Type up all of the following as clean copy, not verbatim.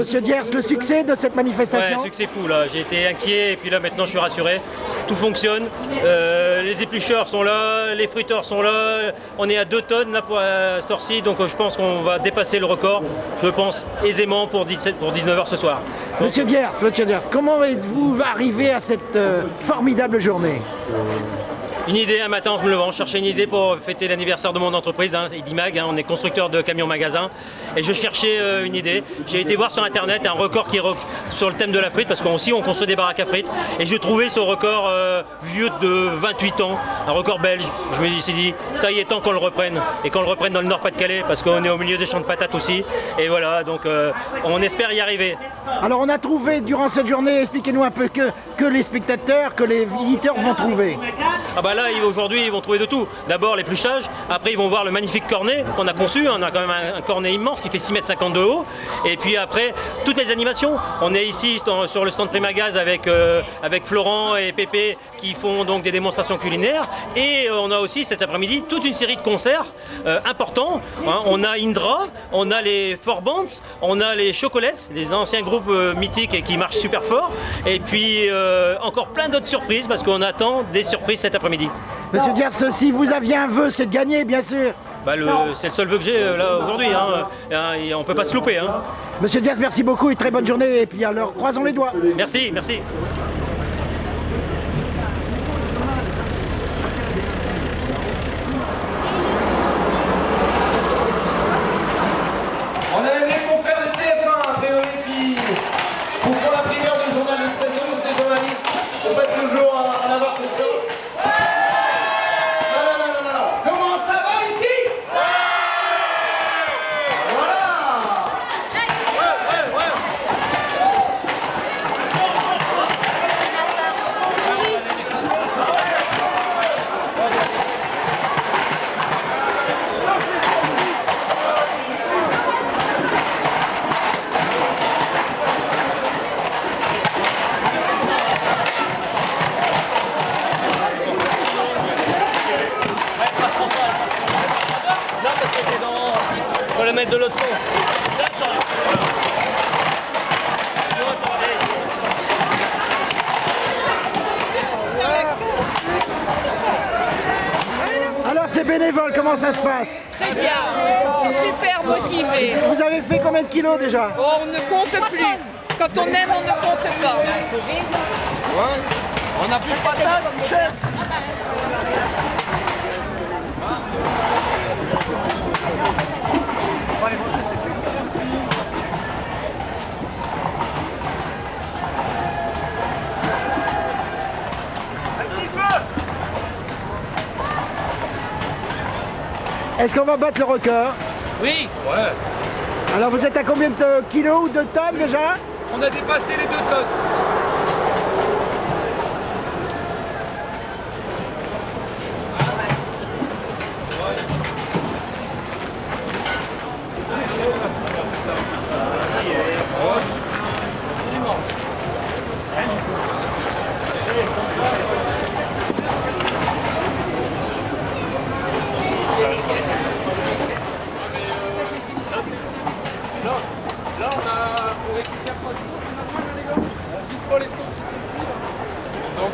Monsieur Diers, le succès de cette manifestation? Ouais, succès fou là, j'ai été inquiet et puis là maintenant je suis rassuré, tout fonctionne, les éplucheurs sont là, les fruiteurs sont là, on est à 2 tonnes là pour cette heure-ci, donc je pense qu'on va dépasser le record, je pense aisément pour 19h ce soir. Monsieur Diers, comment êtes-vous arrivé à cette formidable journée? Une idée, un matin en me levant, je cherchais une idée pour fêter l'anniversaire de mon entreprise, Edimag, on est constructeur de camions magasins, et je cherchais une idée. J'ai été voir sur internet un record sur le thème de la frite, parce qu'aussi on construit des baraques à frites, et je trouvais ce record vieux de 28 ans, un record belge. Je me suis dit, ça y est temps qu'on le reprenne, et qu'on le reprenne dans le Nord-Pas-de-Calais, parce qu'on est au milieu des champs de patates aussi, et voilà, donc on espère y arriver. Alors on a trouvé durant cette journée, expliquez-nous un peu que les spectateurs, que les visiteurs vont trouver. Ah bah là, aujourd'hui, ils vont trouver de tout. D'abord l'épluchage, après ils vont voir le magnifique cornet qu'on a conçu. On a quand même un cornet immense qui fait 6,50 m de haut. Et puis après, toutes les animations. On est ici sur le stand Primagaz avec Florent et Pépé qui font donc des démonstrations culinaires. Et on a aussi cet après-midi toute une série de concerts importants. On a Indra, on a les Four Bands, on a les Chocolates, des anciens groupes mythiques et qui marchent super fort. Et puis encore plein d'autres surprises parce qu'on attend des surprises cet après-midi. Monsieur Diers, si vous aviez un vœu, c'est de gagner, bien sûr. Bah c'est le seul vœu que j'ai là aujourd'hui, on ne peut pas se louper. Monsieur Diers, merci beaucoup et très bonne journée. Et puis alors, croisons les doigts. Merci, merci. On a même les confrères de TF1 a priori qui font la primeur du journal de presse. Nous, ces journalistes, on peut toujours en avoir que ça. Faut le mettre de l'autre sens. Alors c'est bénévole, comment ça se passe? Très bien, super motivé. Vous avez fait combien de kilos déjà? Oh, on ne compte plus. Quand on aime, on ne compte pas. On n'a plus de patate, chef. Est-ce qu'on va battre le record? Oui. Ouais. Alors vous êtes à combien de kilos ou de tonnes déjà? On a dépassé les 2 tonnes. Là, on récupère pas de sauce, c'est normal, les gars. On vide pas les sauces. Donc,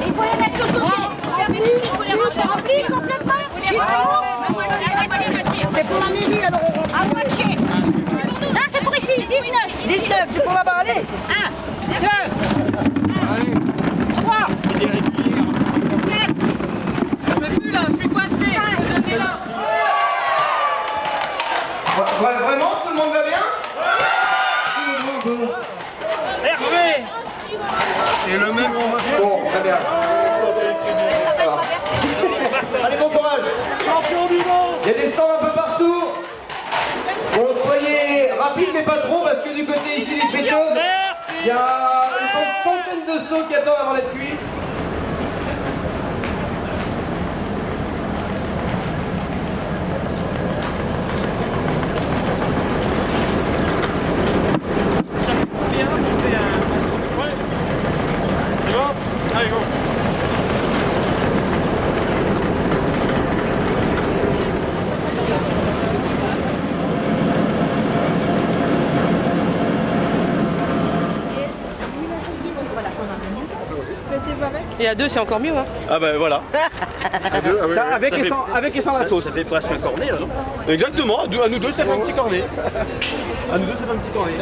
il faut les mettre sur le côté. Il faut les remplir complètement. C'est pour la mairie alors. À moitié. Non, c'est pour ici. 19. 19, tu peux pas aller. 1, 2, 3, 4. Je peux plus là, je suis coincée. Donnez-la. Vraiment, tout le monde va bien? Hervé! c'est le même on va faire. Bon, très bien. Allez, bon courage. Champion du monde. Il y a des stands un peu partout. Bon, soyez rapides mais pas trop parce que du côté ici des friteuses, il y a une bonne centaine de seaux qui attendent avant d'être cuits. Et à deux, c'est encore mieux. Hein. Ah bah voilà. Avec et sans la sauce. Ça fait presque un cornet là, non? Exactement, à nous deux ça fait un petit cornet. À nous deux ça fait un petit cornet.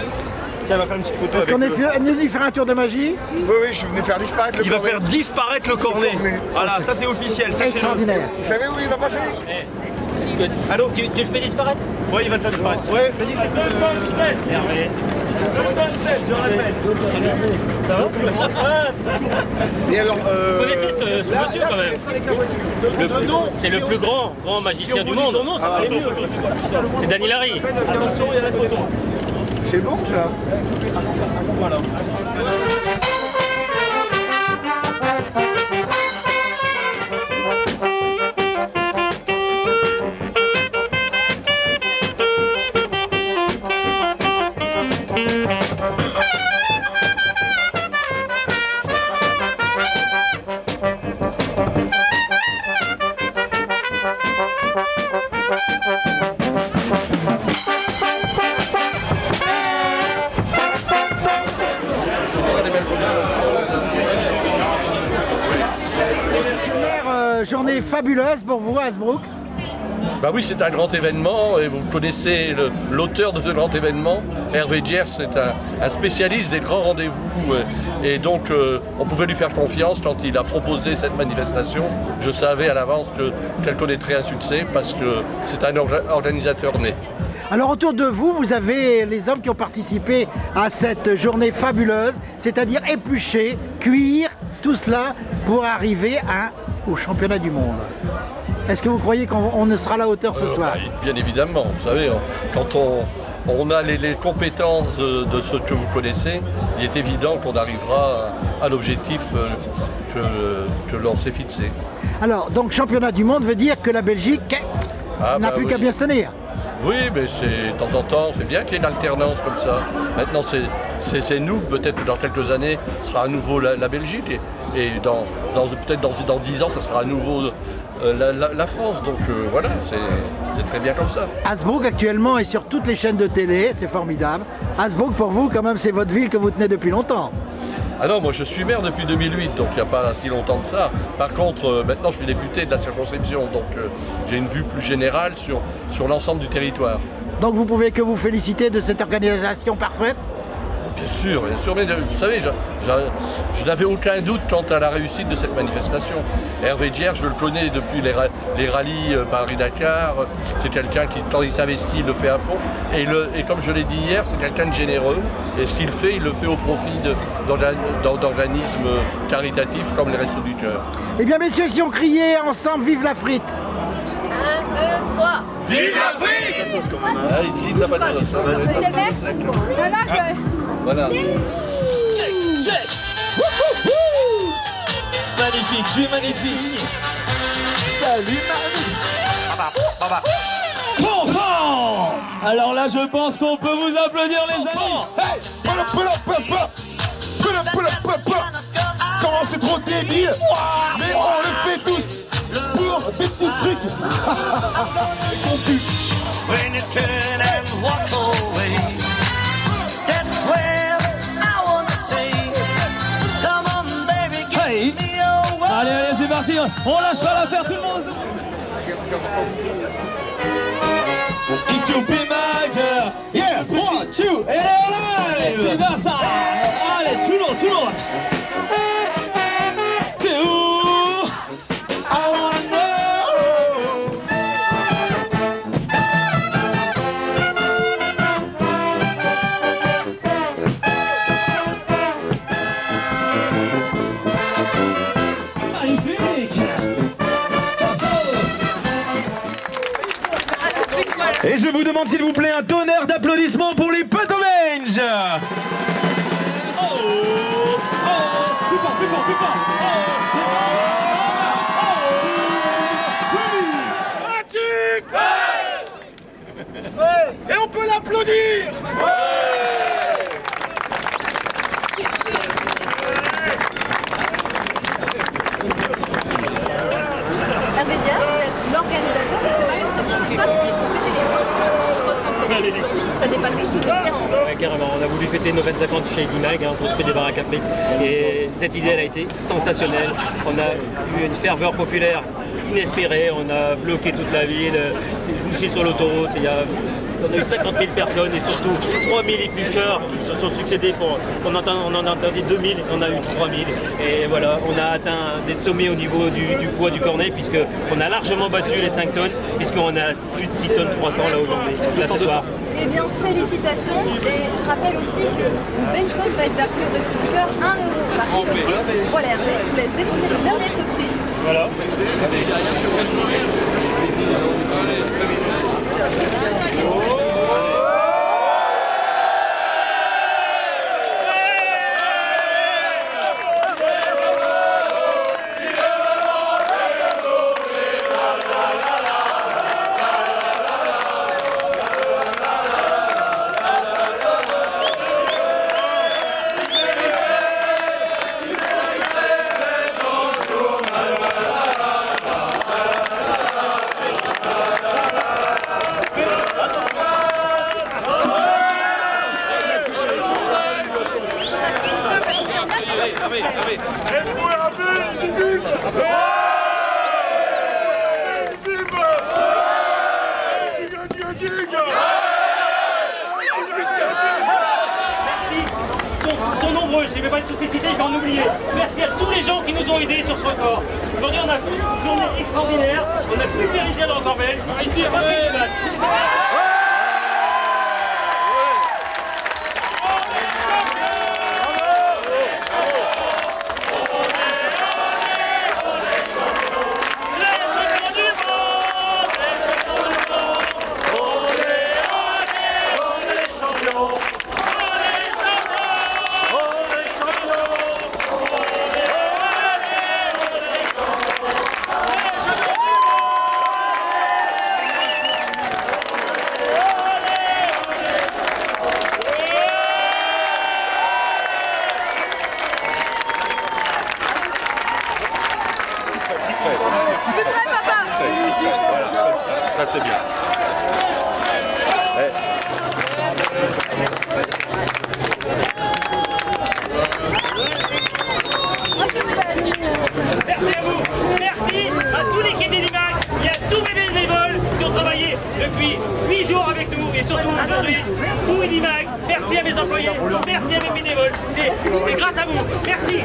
Tiens, on va faire une petite photo. Est-ce qu'on est venu faire un tour de magie? Oui, je suis venu faire disparaître le cornet. Il va faire disparaître le cornet. Voilà, ça c'est officiel. Extraordinaire. Vous savez où il va passer? Allô, tu le fais disparaître? Oui, il va le faire disparaître. Ouais, vas-y. Hervé. Ça va? Et alors, Vous connaissez ce monsieur quand même? C'est le plus grand magicien du monde. C'est Dany Larry. Attention, il y a la photo. c'est bon ça. Voilà. Journée fabuleuse pour vous à Hasbrook. Bah oui, c'est un grand événement et vous connaissez l'auteur de ce grand événement, Hervé Diers, c'est un spécialiste des grands rendez-vous et donc on pouvait lui faire confiance quand il a proposé cette manifestation. Je savais à l'avance qu'elle connaîtrait un succès parce que c'est un organisateur né. Alors autour de vous, vous avez les hommes qui ont participé à cette journée fabuleuse, c'est-à-dire éplucher, cuire, tout cela pour arriver au championnat du monde. Est-ce que vous croyez qu'on ne sera à la hauteur ce soir? Bien évidemment, vous savez, quand on a les compétences de ce que vous connaissez, il est évident qu'on arrivera à l'objectif que l'on s'est fixé. Alors, donc championnat du monde veut dire que la Belgique n'a plus qu'à bien se tenir. Oui, mais de temps en temps, c'est bien qu'il y ait une alternance comme ça. Maintenant, c'est nous, peut-être dans quelques années, ce sera à nouveau la Belgique. Et peut-être dans 10 ans, ça sera à nouveau la France. Donc voilà, c'est très bien comme ça. Hasbrook actuellement est sur toutes les chaînes de télé, c'est formidable. Hasbrook, pour vous, quand même, c'est votre ville que vous tenez depuis longtemps. Ah non, moi je suis maire depuis 2008, donc il n'y a pas si longtemps de ça. Par contre, maintenant je suis député de la circonscription, donc j'ai une vue plus générale sur l'ensemble du territoire. Donc vous pouvez que vous féliciter de cette organisation parfaite? Bien sûr, mais vous savez, je n'avais aucun doute quant à la réussite de cette manifestation. Hervé Diers, je le connais depuis les rallyes Paris-Dakar, c'est quelqu'un qui, quand il s'investit, il le fait à fond. Et comme je l'ai dit hier, c'est quelqu'un de généreux. Et ce qu'il fait, il le fait au profit d'organismes caritatifs comme les Restos du Cœur. Eh bien messieurs, si on criait ensemble, vive la frite! 1, 2, 3. Vive la frite! Ah, ici, il n'a pas de sauce. Voilà. Check. Magnifique, tu es magnifique. Salut Manu. Bon. Alors là, je pense qu'on peut vous applaudir, les amis. Hey, comment c'est trop débile. Mais on le fait tous pour des petits trucs. When you turn and walk away, that's where I wanna say, come on baby, give me your word. Allez, c'est parti, on lâche pas l'affaire, tout le monde. If you be my girl, yeah, 1, 2, and alive. C'est bien ça. Allez, tout le monde. T'es où? Et je vous demande s'il vous plaît un tonnerre d'applaudissements pour les Patomanges. Plus fort. Magic. Et on peut l'applaudir. Hervé Diers, vous êtes l'organisateur de ce mariage, c'est-à-dire que ça, pour fêter les 25 ans de votre entreprise aujourd'hui. ça dépasse toutes vos espérances. Ouais, carrément, on a voulu fêter nos 25 ans chez Edimag, on construit des baraques Afrique. Et cette idée, elle a été sensationnelle. On a eu une ferveur populaire inespérée, on a bloqué toute la ville, c'est bouché sur l'autoroute. On a eu 50 000 personnes et surtout 3 000 éplucheurs qui se sont succédés. On en a entendu 2 000, on a eu 3 000. Et voilà, on a atteint des sommets au niveau du poids du cornet puisqu'on a largement battu les 5 tonnes puisqu'on a plus de 6 tonnes 300 là aujourd'hui, là ce soir. Eh bien, félicitations. Et je rappelle aussi qu'une belle somme va être versée au Resto du Cœur, 1 € par kilo. Voilà, Hervé, je vous laisse déposer le dernier saut de frites. Voilà. Sont nombreux, je ne vais pas tous les citer, je vais en oublier. Merci à tous les gens qui nous ont aidés sur ce record. Aujourd'hui, on a une journée extraordinaire, on a pulvérisé le record belge. Ici, on a fait des matchs. Ça c'est bien. Merci à vous, merci à toute l'équipe d'Edimag et à tous mes bénévoles qui ont travaillé depuis 8 jours avec nous et surtout aujourd'hui, tout Edimag. Merci à mes employés, merci à mes bénévoles, c'est grâce à vous, merci.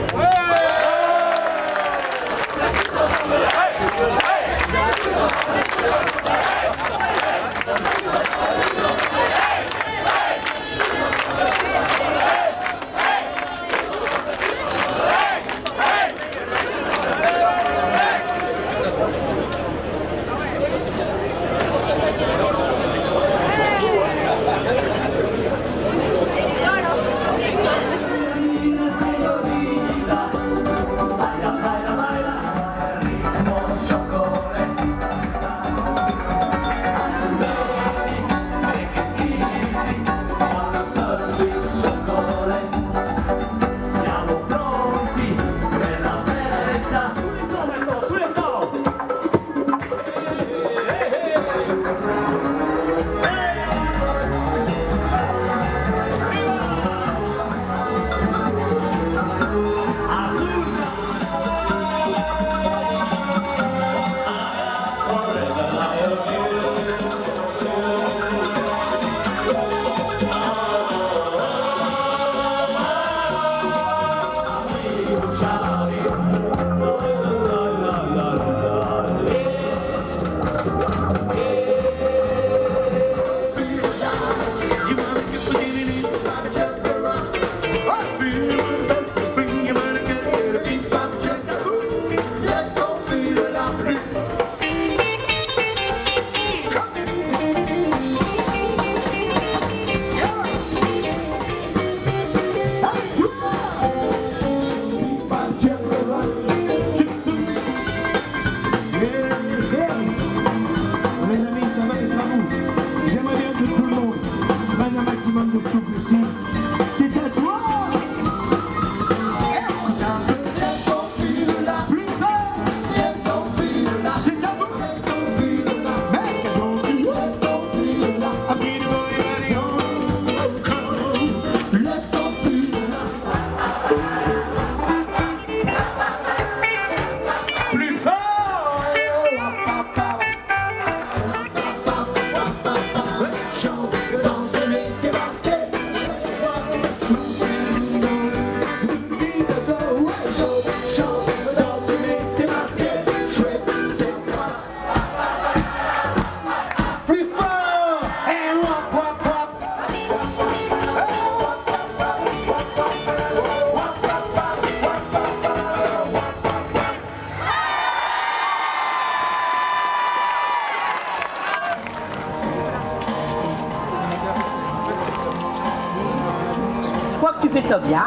je crois que tu fais ça bien.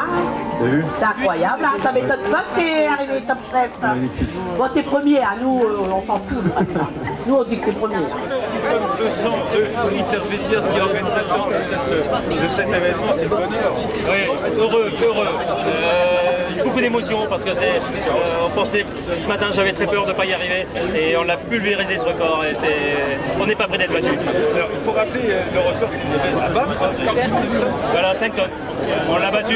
C'est incroyable, hein. Ça m'étonne pas que t'es arrivé top chef. Bon, t'es premier, hein. Nous, on s'en fout. Nous, on dit que t'es premier. Je sens Intervédias, qui est l'organisateur de cet événement, c'est le bonheur. Oui, heureux. Beaucoup d'émotions parce que on pensait, ce matin j'avais très peur de ne pas y arriver et on a pulvérisé ce record et on n'est pas prêt d'être battu. Alors, il faut rappeler le record qui s'est à battre, c'est 5 tonnes. Voilà, 5 tonnes. On l'a battu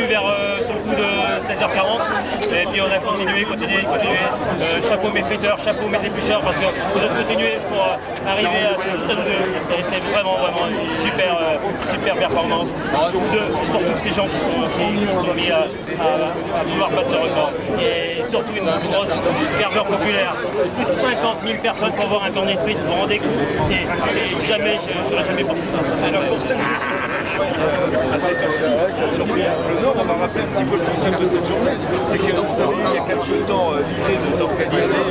sur le coup de 16h40 et puis on a continué. Chapeau mes fritteurs, chapeau mes éplucheurs parce qu'ils ont continué pour arriver à 6 tonnes 2 et c'est vraiment une super performance pour tous ces gens qui sont mis à vouloir battre ce record. Et surtout une grosse ferveur populaire. Plus de 50 000 personnes pour voir un cornet de frites. Vous vous rendez compte, j'aurais jamais pensé ça. Alors pour celles et ceux qui à cette heure-ci, sur le Nord, on va rappeler un petit peu le concept de cette journée. C'est que vous savez, il y a quelques temps, l'idée d'organiser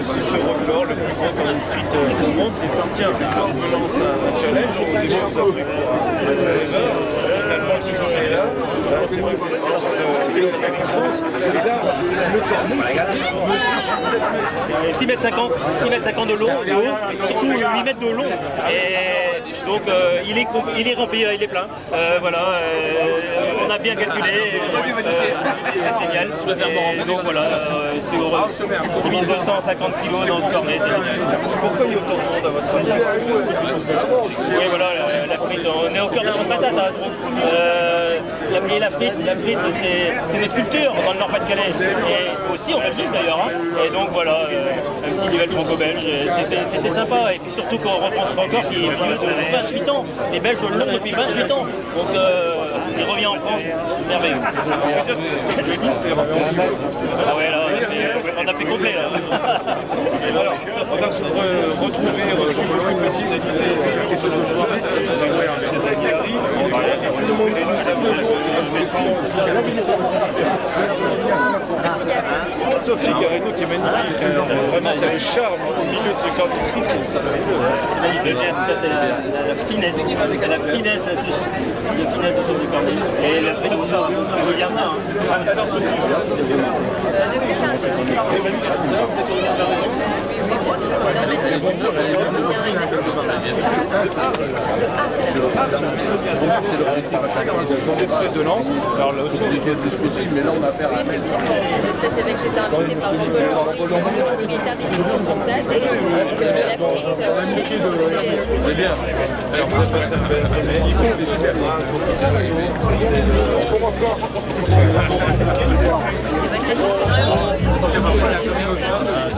ce record, le plus grand cornet de frites au monde, c'est de tiens, je me lance un challenge, on dépense ça. Finalement, le succès est là. C'est vrai que c'est le centre de récompense. Et là, le cornet, 6 mètres 50 de long, et surtout 8 mètres de long. Et donc il est rempli, il est plein. On a bien calculé, c'est génial. Et donc voilà, c'est heureux. 6250 kilos dans ce cornet, c'est génial. Pourquoi il y a autant de monde à votre avis? Oui, voilà, la frite, on est au cœur des champs de patates à Hasbro. Et la frite, c'est notre culture dans le Nord-Pas-de-Calais. Et aussi en Belgique d'ailleurs. Et donc voilà, un petit duel franco-belge, c'était sympa. Et puis surtout qu'on reprend ce record qui est vieux de 28 ans. Les Belges l'ont depuis 28 ans. Donc il revient en France, merveilleux. Ah ouais, là, on a fait complet là. Alors, on a retrouvé reçu beaucoup de personnalités de notre soirée. Sophie Garrido qui est magnifique, vraiment c'est le charme au milieu de ce corps de frites, ça c'est magnifique, ça c'est la finesse, autour du cornet. Et le fait de ça, on veut bien ça. Alors Sophie, depuis 15 ans. vous êtes originaire de la région? Oui, bien sûr. Dans mes pays, je viens exactement C'est près de Lens. Alors là aussi, on est difficile, mais là on a fait. Oui, effectivement. C'est vrai que j'étais invitée par Jean-Paul Henry, le propriétaire des frites sans cesse. Donc la frite, chez nous, on fait des... C'est bien. Alors vous avez passé un bel après-midi, c'est super. C'est vrai que la Jean-Paul Henry,